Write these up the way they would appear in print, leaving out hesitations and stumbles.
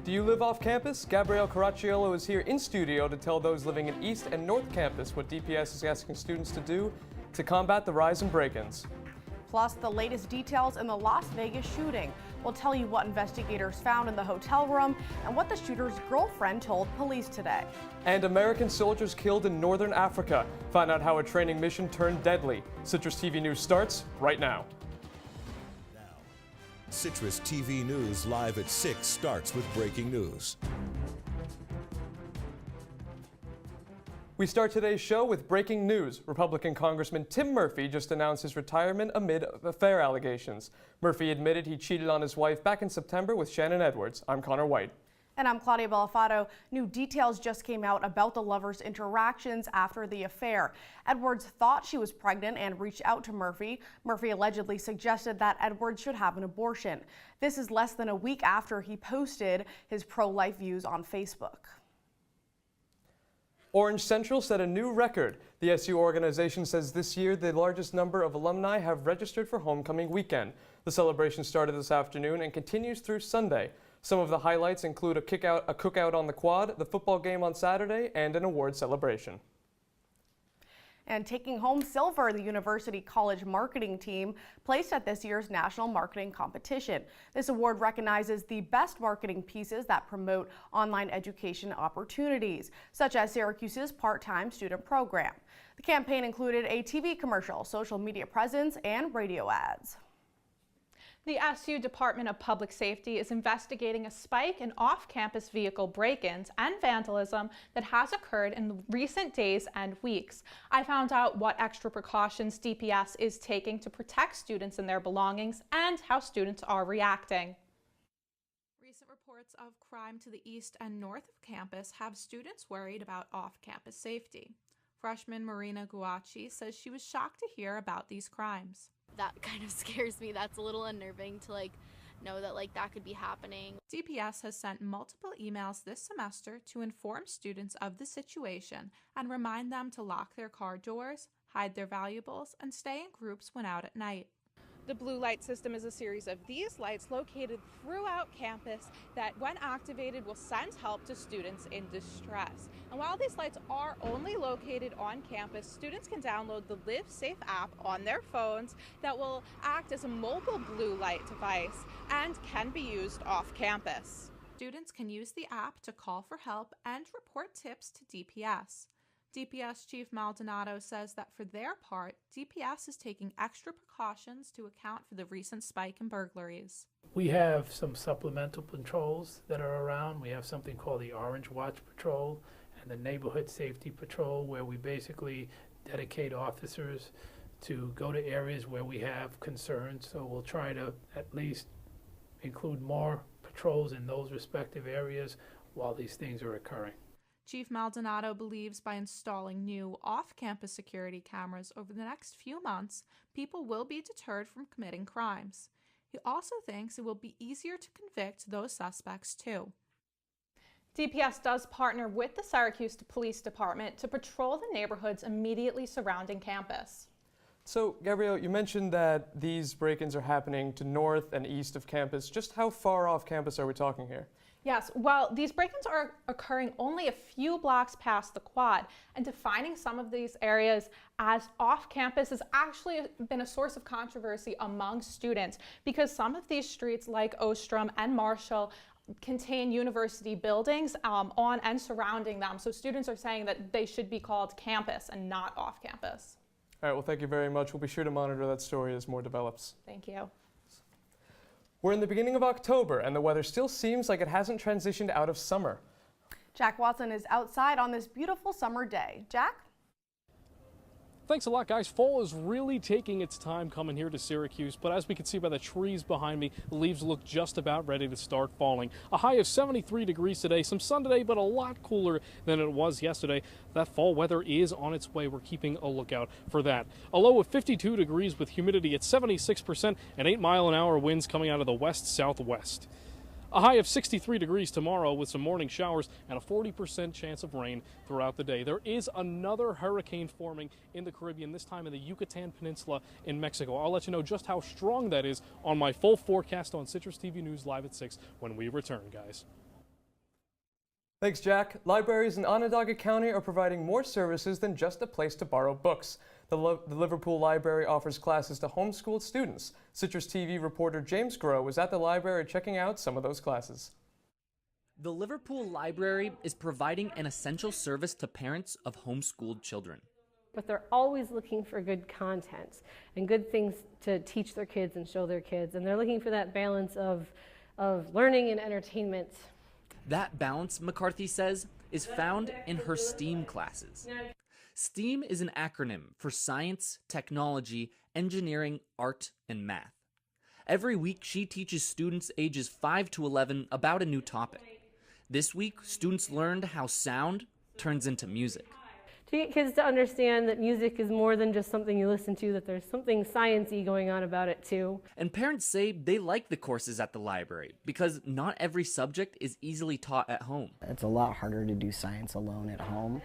Do you live off campus? Gabrielle Caracciolo is here in studio to tell those living in East and North Campus what DPS is asking students to do to combat the rise in break-ins. Plus, the latest details in the Las Vegas shooting. We'll tell you what investigators found in the hotel room and what the shooter's girlfriend told police today. And American soldiers killed in northern Africa. Find out how a training mission turned deadly. Citrus TV News starts right now. Citrus TV News live at 6 starts with breaking news. We start today's show with breaking news. Republican Congressman Tim Murphy just announced his retirement amid affair allegations. Murphy admitted he cheated on his wife back in September with Shannon Edwards. I'm Conor Wight. And I'm Claudia Bellofatto. New details just came out about the lovers' interactions after the affair. Edwards thought she was pregnant and reached out to Murphy. Murphy allegedly suggested that Edwards should have an abortion. This is less than a week after he posted his pro-life views on Facebook. Orange Central set a new record. The SU organization says this year the largest number of alumni have registered for homecoming weekend. The celebration started this afternoon and continues through Sunday. Some of the highlights include a cookout on the quad, the football game on Saturday, and an award celebration. And taking home silver, the University College marketing team placed at this year's National Marketing Competition. This award recognizes the best marketing pieces that promote online education opportunities, such as Syracuse's part-time student program. The campaign included a TV commercial, social media presence, and radio ads. The SU Department of Public Safety is investigating a spike in off-campus vehicle break-ins and vandalism that has occurred in recent days and weeks. I found out what extra precautions DPS is taking to protect students and their belongings and how students are reacting. Recent reports of crime to the east and north of campus have students worried about off-campus safety. Freshman Marina Guacci says she was shocked to hear about these crimes. That kind of scares me. That's a little unnerving to know that that could be happening. DPS has sent multiple emails this semester to inform students of the situation and remind them to lock their car doors, hide their valuables, and stay in groups when out at night. The blue light system is a series of these lights located throughout campus that, when activated, will send help to students in distress. And while these lights are only located on campus, students can download the Live Safe app on their phones that will act as a mobile blue light device and can be used off campus. Students can use the app to call for help and report tips to DPS. DPS Chief Maldonado says that for their part, DPS is taking extra precautions to account for the recent spike in burglaries. We have some supplemental patrols that are around. We have something called the Orange Watch Patrol and the Neighborhood Safety Patrol, where we basically dedicate officers to go to areas where we have concerns. So we'll try to at least include more patrols in those respective areas while these things are occurring. Chief Maldonado believes by installing new off-campus security cameras over the next few months, people will be deterred from committing crimes. He also thinks it will be easier to convict those suspects too. DPS does partner with the Syracuse Police Department to patrol the neighborhoods immediately surrounding campus. So, Gabrielle, you mentioned that these break-ins are happening to north and east of campus. Just how far off campus are we talking here? Yes, well, these break-ins are occurring only a few blocks past the quad, and defining some of these areas as off-campus has actually been a source of controversy among students because some of these streets, like Ostrom and Marshall, contain university buildings on and surrounding them. So students are saying that they should be called campus and not off-campus. All right, well, thank you very much. We'll be sure to monitor that story as more develops. Thank you. We're in the beginning of October, and the weather still seems like it hasn't transitioned out of summer. Jack Watson is outside on this beautiful summer day. Jack? Thanks a lot, guys. Fall is really taking its time coming here to Syracuse, but as we can see by the trees behind me, the leaves look just about ready to start falling. A high of 73 degrees today, some sun today, but a lot cooler than it was yesterday. That fall weather is on its way. We're keeping a lookout for that. A low of 52 degrees with humidity at 76% and 8-mile-an-hour winds coming out of the west-southwest. A high of 63 degrees tomorrow with some morning showers and a 40% chance of rain throughout the day. There is another hurricane forming in the Caribbean, this time in the Yucatan Peninsula in Mexico. I'll let you know just how strong that is on my full forecast on Citrus TV News Live at 6 when we return, guys. Thanks, Jack. Libraries in Onondaga County are providing more services than just a place to borrow books. The Liverpool Library offers classes to homeschooled students. CitrusTV reporter James Groh was at the library checking out some of those classes. The Liverpool Library is providing an essential service to parents of homeschooled children. But they're always looking for good content and good things to teach their kids and show their kids. And they're looking for that balance of learning and entertainment. That balance, McCarthy says, is found in her STEAM classes. STEAM is an acronym for science, technology, engineering, art, and math. Every week, she teaches students ages 5 to 11 about a new topic. This week, students learned how sound turns into music. To get kids to understand that music is more than just something you listen to, that there's something science-y going on about it too. And parents say they like the courses at the library because not every subject is easily taught at home. It's a lot harder to do science alone at home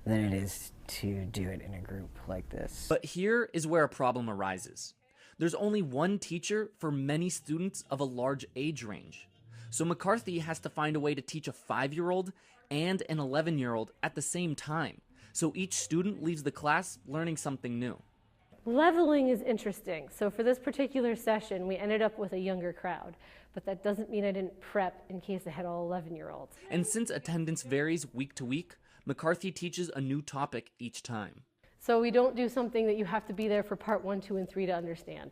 than it is to do it in a group like this. But here is where a problem arises. There's only one teacher for many students of a large age range. So McCarthy has to find a way to teach a 5-year-old and an 11-year-old at the same time, so each student leaves the class learning something new. Leveling is interesting. So for this particular session, we ended up with a younger crowd, but that doesn't mean I didn't prep in case I had all 11-year-olds. And since attendance varies week to week, McCarthy teaches a new topic each time. So we don't do something that you have to be there for part 1, 2, and 3 to understand.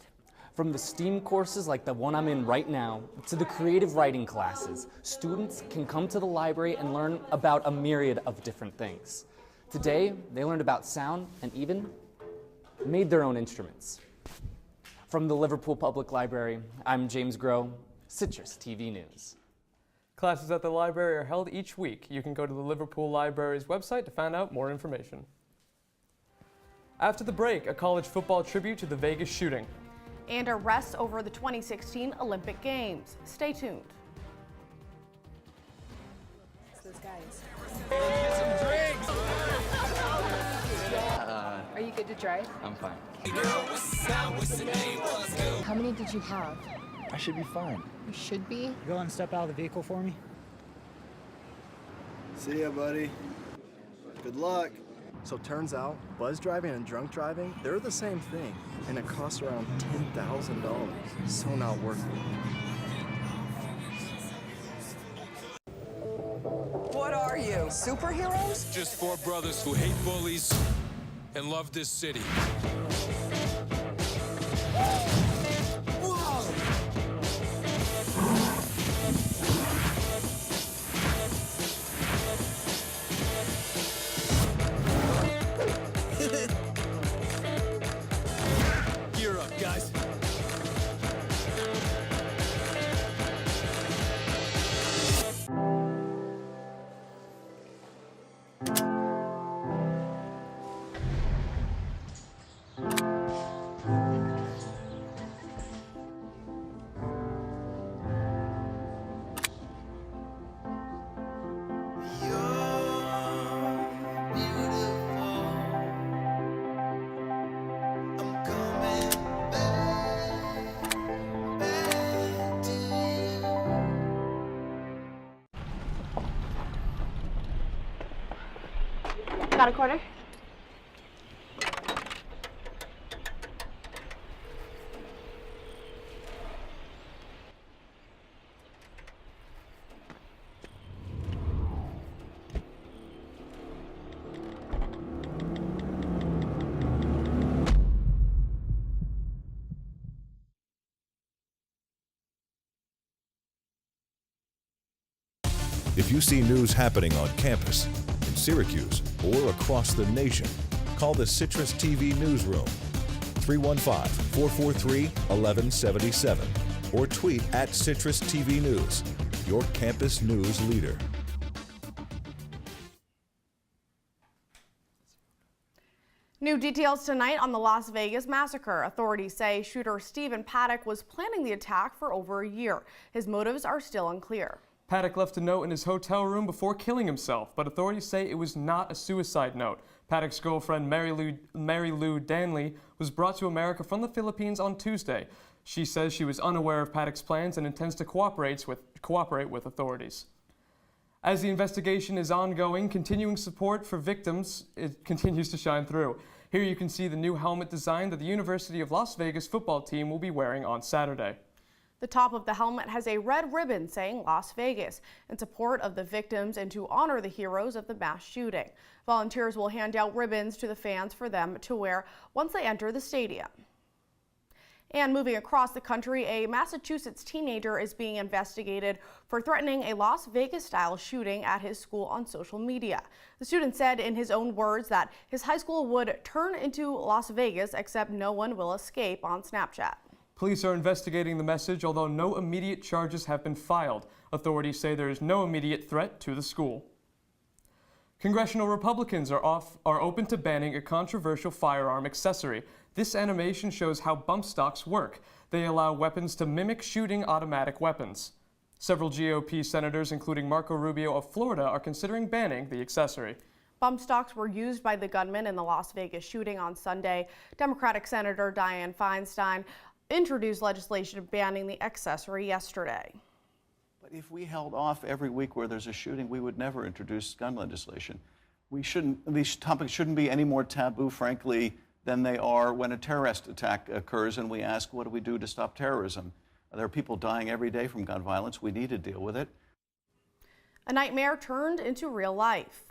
From the STEAM courses like the one I'm in right now to the creative writing classes, students can come to the library and learn about a myriad of different things. Today, they learned about sound and even made their own instruments. From the Liverpool Public Library, I'm James Groh, CitrusTV News. Classes at the library are held each week. You can go to the Liverpool Library's website to find out more information. After the break, a college football tribute to the Vegas shooting. And arrests over the 2016 Olympic Games. Stay tuned. Those guys. Are you good to drive? I'm fine. How many did you have? I should be fine. You should be. Go and step out of the vehicle for me. See ya, buddy. Good luck. So turns out, buzz driving and drunk driving, they're the same thing, and it costs around $10,000. So not worth it. What are you, superheroes? Just 4 brothers who hate bullies and love this city. Gear up, guys. Got a quarter? If you see news happening on campus, in Syracuse, or across the nation, call the Citrus TV newsroom, 315-443-1177, or tweet at Citrus TV News, your campus news leader. New details tonight on the Las Vegas massacre. Authorities say shooter Stephen Paddock was planning the attack for over a year. His motives are still unclear. Paddock left a note in his hotel room before killing himself, but authorities say it was not a suicide note. Paddock's girlfriend, Mary Lou Danley, was brought to America from the Philippines on Tuesday. She says she was unaware of Paddock's plans and intends to cooperate with authorities. As the investigation is ongoing, continuing support for victims continues to shine through. Here you can see the new helmet design that the University of Las Vegas football team will be wearing on Saturday. The top of the helmet has a red ribbon saying Las Vegas in support of the victims and to honor the heroes of the mass shooting. Volunteers will hand out ribbons to the fans for them to wear once they enter the stadium. And moving across the country, a Massachusetts teenager is being investigated for threatening a Las Vegas-style shooting at his school on social media. The student said in his own words that his high school would turn into Las Vegas, except no one will escape on Snapchat. Police are investigating the message, although no immediate charges have been filed. Authorities say there is no immediate threat to the school. Congressional Republicans are open to banning a controversial firearm accessory. This animation shows how bump stocks work. They allow weapons to mimic shooting automatic weapons. Several GOP senators, including Marco Rubio of Florida, are considering banning the accessory. Bump stocks were used by the gunman in the Las Vegas shooting on Sunday. Democratic Senator Dianne Feinstein introduced legislation banning the accessory yesterday. But if we held off every week where there's a shooting, we would never introduce gun legislation. These topics shouldn't be any more taboo, frankly, than they are when a terrorist attack occurs and we ask, what do we do to stop terrorism? There are people dying every day from gun violence. We need to deal with it. A nightmare turned into real life.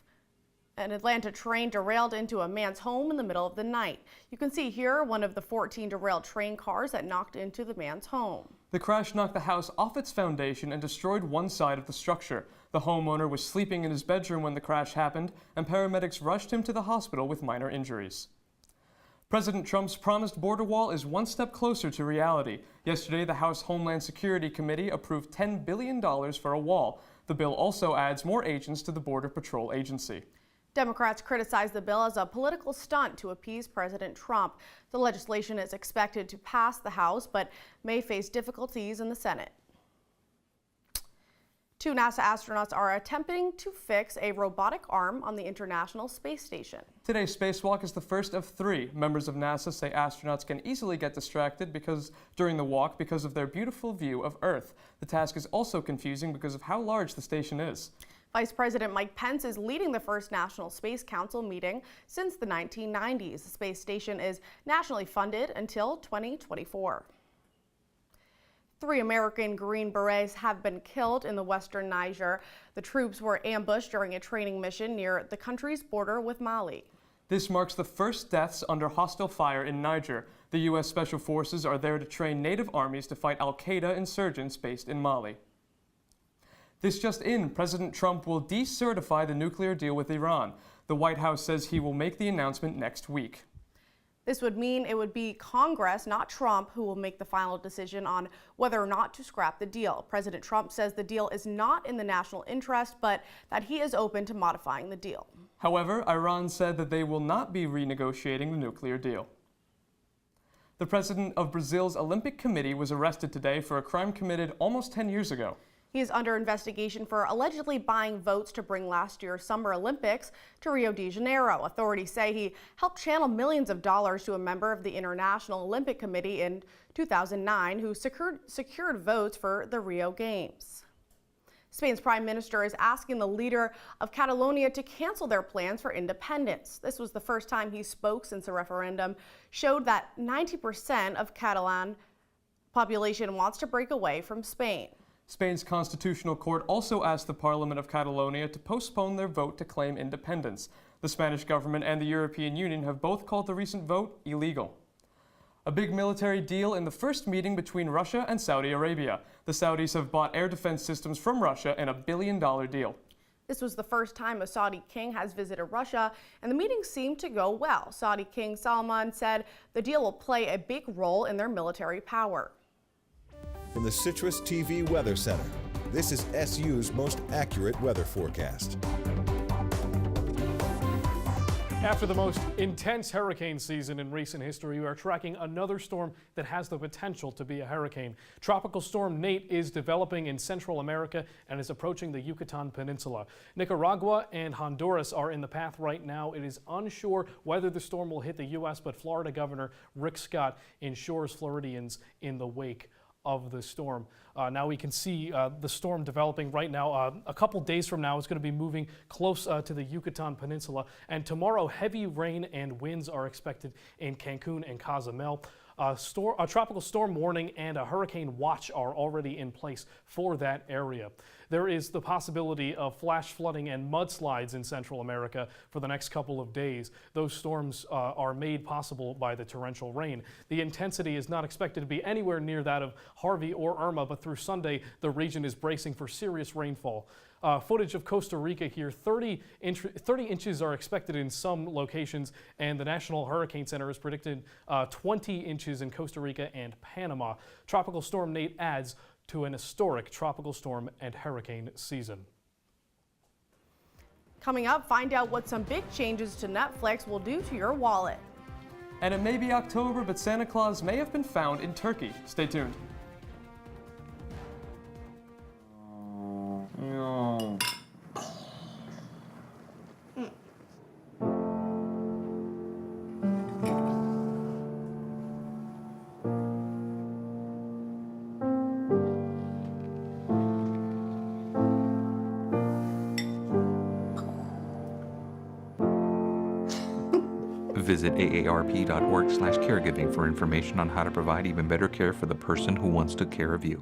An Atlanta train derailed into a man's home in the middle of the night. You can see here one of the 14 derailed train cars that knocked into the man's home. The crash knocked the house off its foundation and destroyed one side of the structure. The homeowner was sleeping in his bedroom when the crash happened, and paramedics rushed him to the hospital with minor injuries. President Trump's promised border wall is one step closer to reality. Yesterday, the House Homeland Security Committee approved $10 billion for a wall. The bill also adds more agents to the Border Patrol Agency. Democrats criticize the bill as a political stunt to appease President Trump. The legislation is expected to pass the House, but may face difficulties in the Senate. 2 NASA astronauts are attempting to fix a robotic arm on the International Space Station. Today's spacewalk is the first of 3. Members of NASA say astronauts can easily get distracted during the walk because of their beautiful view of Earth. The task is also confusing because of how large the station is. Vice President Mike Pence is leading the first National Space Council meeting since the 1990s. The space station is nationally funded until 2024. 3 American Green Berets have been killed in the western Niger. The troops were ambushed during a training mission near the country's border with Mali. This marks the first deaths under hostile fire in Niger. The U.S. Special Forces are there to train native armies to fight al-Qaeda insurgents based in Mali. This just in, President Trump will decertify the nuclear deal with Iran. The White House says he will make the announcement next week. This would mean it would be Congress, not Trump, who will make the final decision on whether or not to scrap the deal. President Trump says the deal is not in the national interest, but that he is open to modifying the deal. However, Iran said that they will not be renegotiating the nuclear deal. The president of Brazil's Olympic Committee was arrested today for a crime committed almost 10 years ago. He is under investigation for allegedly buying votes to bring last year's Summer Olympics to Rio de Janeiro. Authorities say he helped channel millions of dollars to a member of the International Olympic Committee in 2009 who secured votes for the Rio Games. Spain's prime minister is asking the leader of Catalonia to cancel their plans for independence. This was the first time he spoke since the referendum showed that 90% of Catalan population wants to break away from Spain. Spain's Constitutional Court also asked the Parliament of Catalonia to postpone their vote to claim independence. The Spanish government and the European Union have both called the recent vote illegal. A big military deal in the first meeting between Russia and Saudi Arabia. The Saudis have bought air defense systems from Russia in a $1 billion deal. This was the first time a Saudi king has visited Russia, and the meeting seemed to go well. Saudi King Salman said the deal will play a big role in their military power. From the CitrusTV Weather Center, this is SU's most accurate weather forecast. After the most intense hurricane season in recent history, we are tracking another storm that has the potential to be a hurricane. Tropical Storm Nate is developing in Central America and is approaching the Yucatan Peninsula. Nicaragua and Honduras are in the path right now. It is unsure whether the storm will hit the U.S., but Florida Governor Rick Scott ensures Floridians in the wake of the storm. Now we can see the storm developing right now. A couple days from now, it's going to be moving close to the Yucatan Peninsula. And tomorrow, heavy rain and winds are expected in Cancun and Cozumel. A tropical storm warning and a hurricane watch are already in place for that area. There is the possibility of flash flooding and mudslides in Central America for the next couple of days. Those storms are made possible by the torrential rain. The intensity is not expected to be anywhere near that of Harvey or Irma, but through Sunday, the region is bracing for serious rainfall. Footage of Costa Rica here, 30 inches are expected in some locations, and the National Hurricane Center has predicted 20 inches in Costa Rica and Panama. Tropical Storm Nate adds to an historic tropical storm and hurricane season. Coming up, find out what some big changes to Netflix will do to your wallet. And it may be October, but Santa Claus may have been found in Turkey. Stay tuned. No. Visit aarp.org/caregiving for information on how to provide even better care for the person who wants to care of you.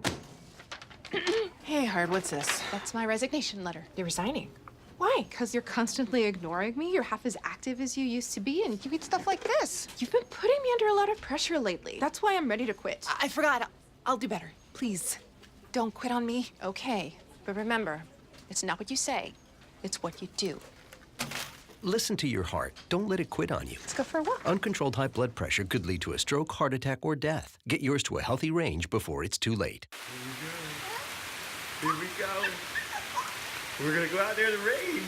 Hey, Hard, what's this? That's my resignation letter. You're resigning. Why? Because you're constantly ignoring me. You're half as active as you used to be, and you eat stuff like this. You've been putting me under a lot of pressure lately. That's why I'm ready to quit. I forgot. I'll do better. Please, don't quit on me. Okay, but remember, it's not what you say, it's what you do. Listen to your heart. Don't let it quit on you. Let's go for a walk. Uncontrolled high blood pressure could lead to a stroke, heart attack, or death. Get yours to a healthy range before it's too late. Here we go. We're gonna go out there in the rain.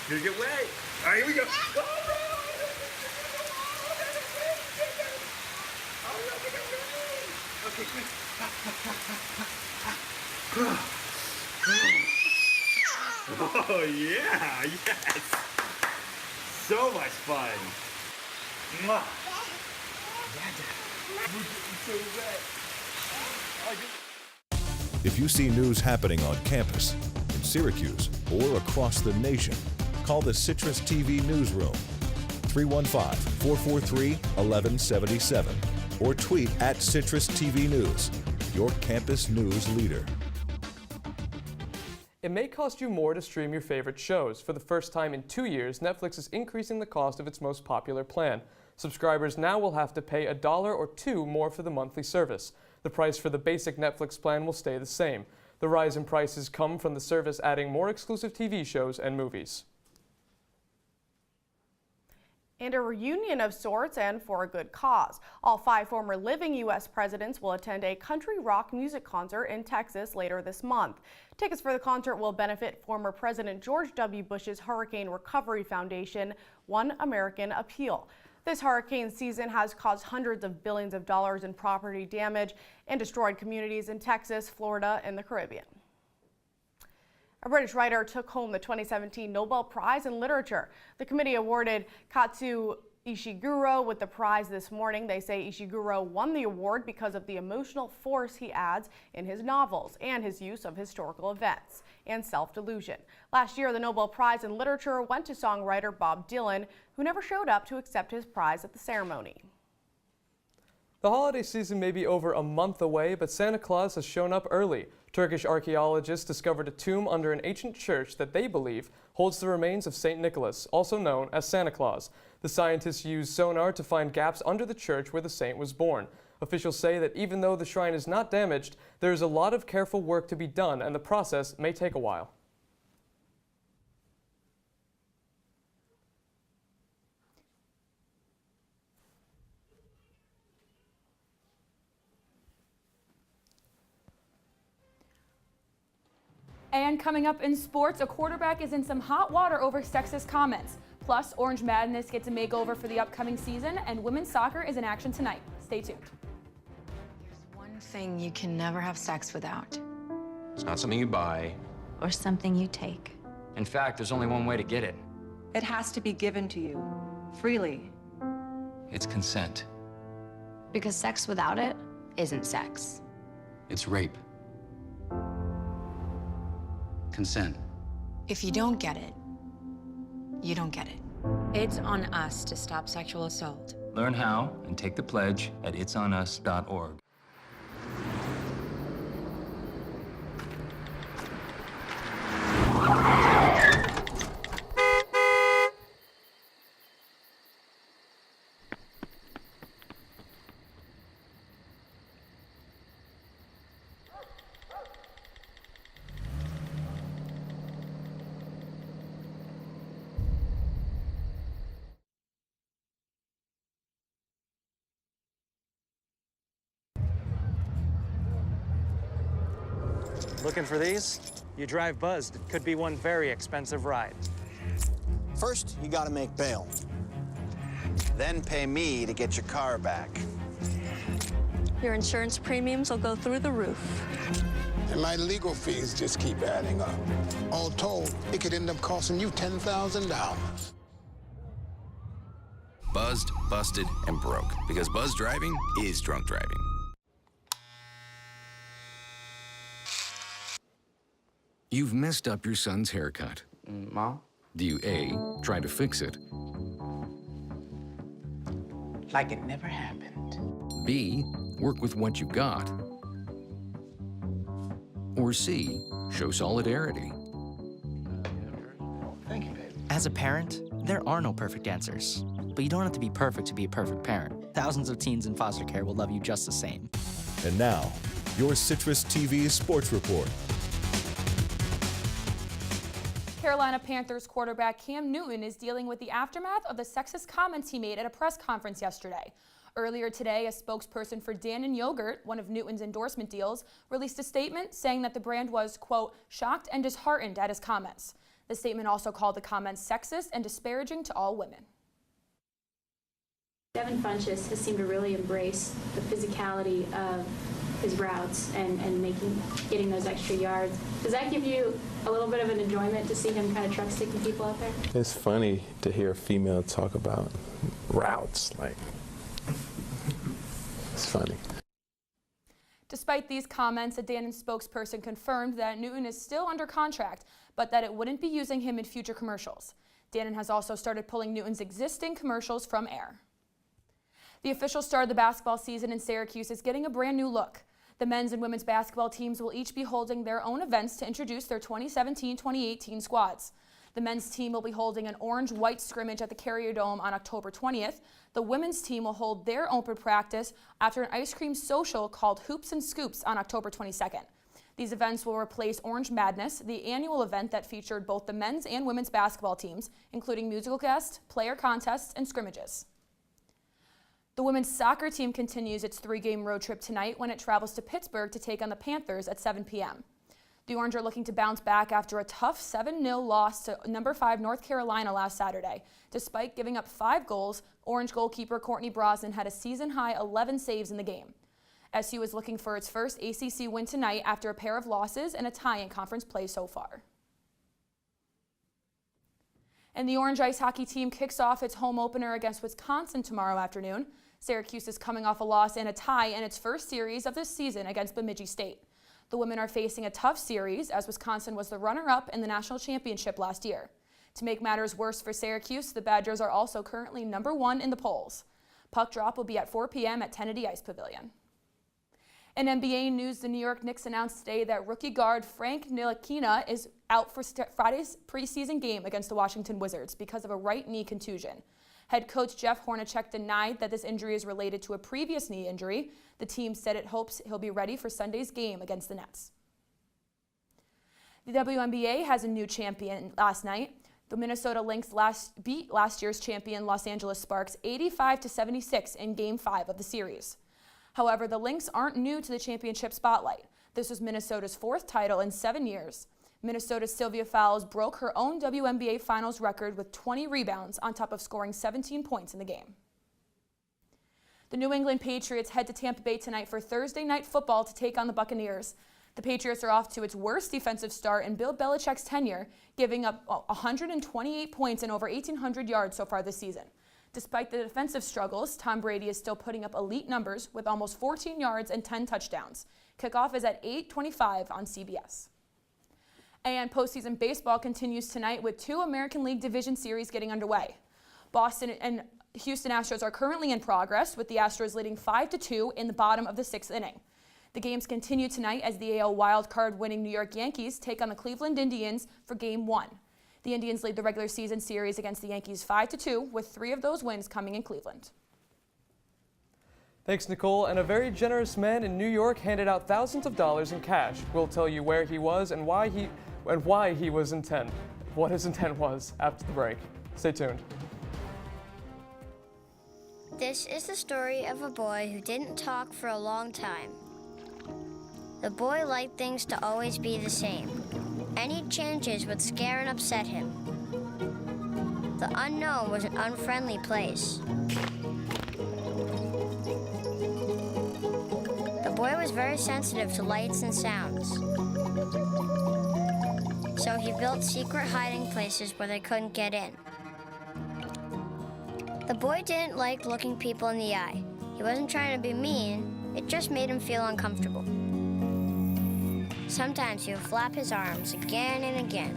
Gonna get wet. All right, here we go. Okay, quick. Oh yeah, yes. So much fun. Mwah. We're getting so wet. If you see news happening on campus, in Syracuse, or across the nation, call the CitrusTV newsroom, 315-443-1177, or tweet at CitrusTV News, your campus news leader. It may cost you more to stream your favorite shows. For the first time in 2 years, Netflix is increasing the cost of its most popular plan. Subscribers now will have to pay $1 or $2 more for the monthly service. The price for the basic Netflix plan will stay the same. The rise in prices come from the service adding more exclusive TV shows and movies. And a reunion of sorts, and for a good cause. All 5 former living U.S. presidents will attend a country rock music concert in Texas later this month. Tickets for the concert will benefit former President George W. Bush's Hurricane Recovery Foundation, One American Appeal. This hurricane season has caused hundreds of billions of dollars in property damage and destroyed communities in Texas, Florida, and the Caribbean. A British writer took home the 2017 Nobel Prize in Literature. The committee awarded Kazuo Ishiguro with the prize this morning. They say Ishiguro won the award because of the emotional force he adds in his novels and his use of historical events and self-delusion. Last year, the Nobel Prize in Literature went to songwriter Bob Dylan, who never showed up to accept his prize at the ceremony. The holiday season may be over a month away, but Santa Claus has shown up early. Turkish archaeologists discovered a tomb under an ancient church that they believe holds the remains of St. Nicholas, also known as Santa Claus. The scientists used sonar to find gaps under the church where the saint was born. Officials say that even though the shrine is not damaged, there is a lot of careful work to be done, and the process may take a while. And coming up in sports, a quarterback is in some hot water over sexist comments. Plus, Orange Madness gets a makeover for the upcoming season, and women's soccer is in action tonight. Stay tuned. There's one thing you can never have sex without. It's not something you buy. Or something you take. In fact, there's only one way to get it. It has to be given to you, freely. It's consent. Because sex without it isn't sex. It's rape. Consent. If you don't get it, you don't get it. It's on us to stop sexual assault. Learn how and take the pledge at itsonus.org. Looking for these? You drive buzzed. It could be one very expensive ride. First, you gotta make bail. Then pay me to get your car back. Your insurance premiums will go through the roof. And my legal fees just keep adding up. All told, it could end up costing you $10,000. Buzzed, busted, and broke. Because buzz driving is drunk driving. You've messed up your son's haircut. Mom? Do you A, try to fix it? Like it never happened. B, work with what you got? Or C, show solidarity? Thank you, babe. As a parent, there are no perfect answers. But you don't have to be perfect to be a perfect parent. Thousands of teens in foster care will love you just the same. And now, your CitrusTV Sports Report. Carolina Panthers quarterback Cam Newton is dealing with the aftermath of the sexist comments he made at a press conference yesterday. Earlier today, a spokesperson for Dannon Yogurt, one of Newton's endorsement deals, released a statement saying that the brand was, quote, shocked and disheartened at his comments. The statement also called the comments sexist and disparaging to all women. Devin Funchess has seemed to really embrace the physicality of his routes and getting those extra yards. Does that give you a little bit of an enjoyment to see him kind of truck sticking people out there? It's funny to hear a female talk about routes. Like, it's funny. Despite these comments, a Dannon spokesperson confirmed that Newton is still under contract, but that it wouldn't be using him in future commercials. Dannon has also started pulling Newton's existing commercials from air. The official start of the basketball season in Syracuse is getting a brand new look. The men's and women's basketball teams will each be holding their own events to introduce their 2017-2018 squads. The men's team will be holding an orange-white scrimmage at the Carrier Dome on October 20th. The women's team will hold their open practice after an ice cream social called Hoops and Scoops on October 22nd. These events will replace Orange Madness, the annual event that featured both the men's and women's basketball teams, including musical guests, player contests, and scrimmages. The women's soccer team continues its 3-game road trip tonight when it travels to Pittsburgh to take on the Panthers at 7 p.m. The Orange are looking to bounce back after a tough 7-0 loss to number 5 North Carolina last Saturday. Despite giving up 5 goals, Orange goalkeeper Courtney Brosnan had a season-high 11 saves in the game. SU is looking for its first ACC win tonight after a pair of losses and a tie in conference play so far. And the Orange ice hockey team kicks off its home opener against Wisconsin tomorrow afternoon. Syracuse is coming off a loss and a tie in its first series of this season against Bemidji State. The women are facing a tough series as Wisconsin was the runner-up in the national championship last year. To make matters worse for Syracuse, the Badgers are also currently number 1 in the polls. Puck drop will be at 4 p.m. at Kennedy Ice Pavilion. In NBA news, the New York Knicks announced today that rookie guard Frank Ntilikina is out for Friday's preseason game against the Washington Wizards because of a right knee contusion. Head coach Jeff Hornacek denied that this injury is related to a previous knee injury. The team said it hopes he'll be ready for Sunday's game against the Nets. The WNBA has a new champion last night. The Minnesota Lynx beat last year's champion Los Angeles Sparks 85-76 in Game 5 of the series. However, the Lynx aren't new to the championship spotlight. This was Minnesota's 4th title in 7 years. Minnesota's Sylvia Fowles broke her own WNBA Finals record with 20 rebounds on top of scoring 17 points in the game. The New England Patriots head to Tampa Bay tonight for Thursday night football to take on the Buccaneers. The Patriots are off to its worst defensive start in Bill Belichick's tenure, giving up 128 points and over 1,800 yards so far this season. Despite the defensive struggles, Tom Brady is still putting up elite numbers with almost 14 yards and 10 touchdowns. Kickoff is at 8:25 on CBS. And postseason baseball continues tonight with 2 American League Division Series getting underway. Boston and Houston Astros are currently in progress, with the Astros leading 5-2 in the bottom of the 6th inning. The games continue tonight as the AL wildcard winning New York Yankees take on the Cleveland Indians for Game 1. The Indians lead the regular season series against the Yankees 5-2, with 3 of those wins coming in Cleveland. Thanks, Nicole. And a very generous man in New York handed out thousands of dollars in cash. We'll tell you where he was and why he was intent. What his intent was after the break. Stay tuned. This is the story of a boy who didn't talk for a long time. The boy liked things to always be the same. Any changes would scare and upset him. The unknown was an unfriendly place. The boy was very sensitive to lights and sounds. So he built secret hiding places where they couldn't get in. The boy didn't like looking people in the eye. He wasn't trying to be mean, it just made him feel uncomfortable. Sometimes he would flap his arms again and again.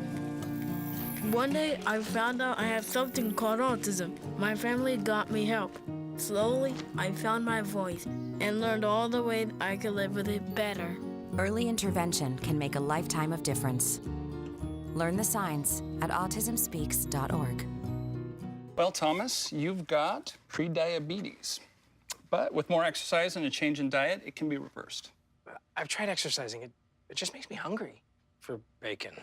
One day, I found out I have something called autism. My family got me help. Slowly, I found my voice and learned all the ways I could live with it better. Early intervention can make a lifetime of difference. Learn the signs at autismspeaks.org. Well, Thomas, you've got prediabetes. But with more exercise and a change in diet, it can be reversed. I've tried exercising. It just makes me hungry for bacon.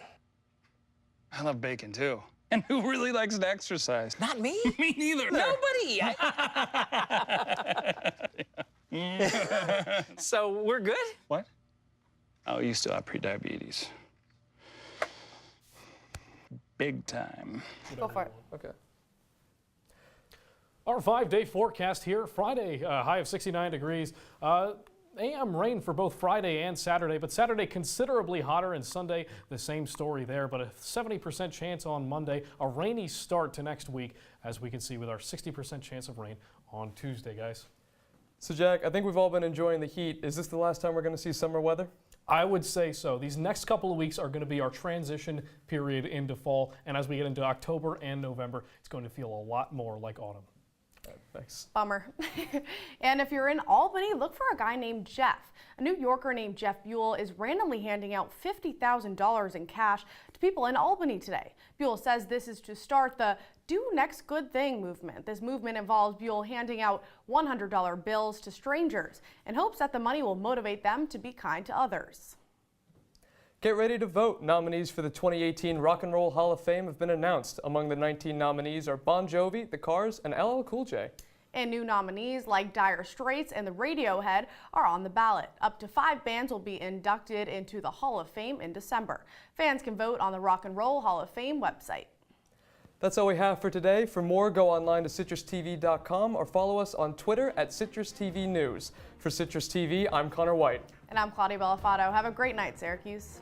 I love bacon, too. And who really likes to exercise? Not me. Me neither. Nobody. So we're good? What? Oh, you still have prediabetes. Big time. Go for it. Okay. Our 5-day forecast here. Friday, high of 69 degrees. AM rain for both Friday and Saturday, but Saturday considerably hotter, and Sunday the same story there, but a 70% chance on Monday. A rainy start to next week, as we can see with our 60% chance of rain on Tuesday, guys. So Jack, I think we've all been enjoying the heat. Is this the last time we're going to see summer weather? I would say so. These next couple of weeks are going to be our transition period into fall, and as we get into October and November, it's going to feel a lot more like autumn. Thanks. Bummer. And if you're in Albany, look for a guy named Jeff. A New Yorker named Jeff Buell is randomly handing out $50,000 in cash to people in Albany today. Buell says this is to start the Do Next Good Thing movement. This movement involves Buell handing out $100 bills to strangers in hopes that the money will motivate them to be kind to others. Get ready to vote. Nominees for the 2018 Rock and Roll Hall of Fame have been announced. Among the 19 nominees are Bon Jovi, The Cars, and LL Cool J. And new nominees like Dire Straits and the Radiohead are on the ballot. Up to 5 bands will be inducted into the Hall of Fame in December. Fans can vote on the Rock and Roll Hall of Fame website. That's all we have for today. For more, go online to CitrusTV.com or follow us on Twitter at CitrusTV News. For Citrus TV, I'm Conor Wight. And I'm Claudia Bellofatto. Have a great night, Syracuse.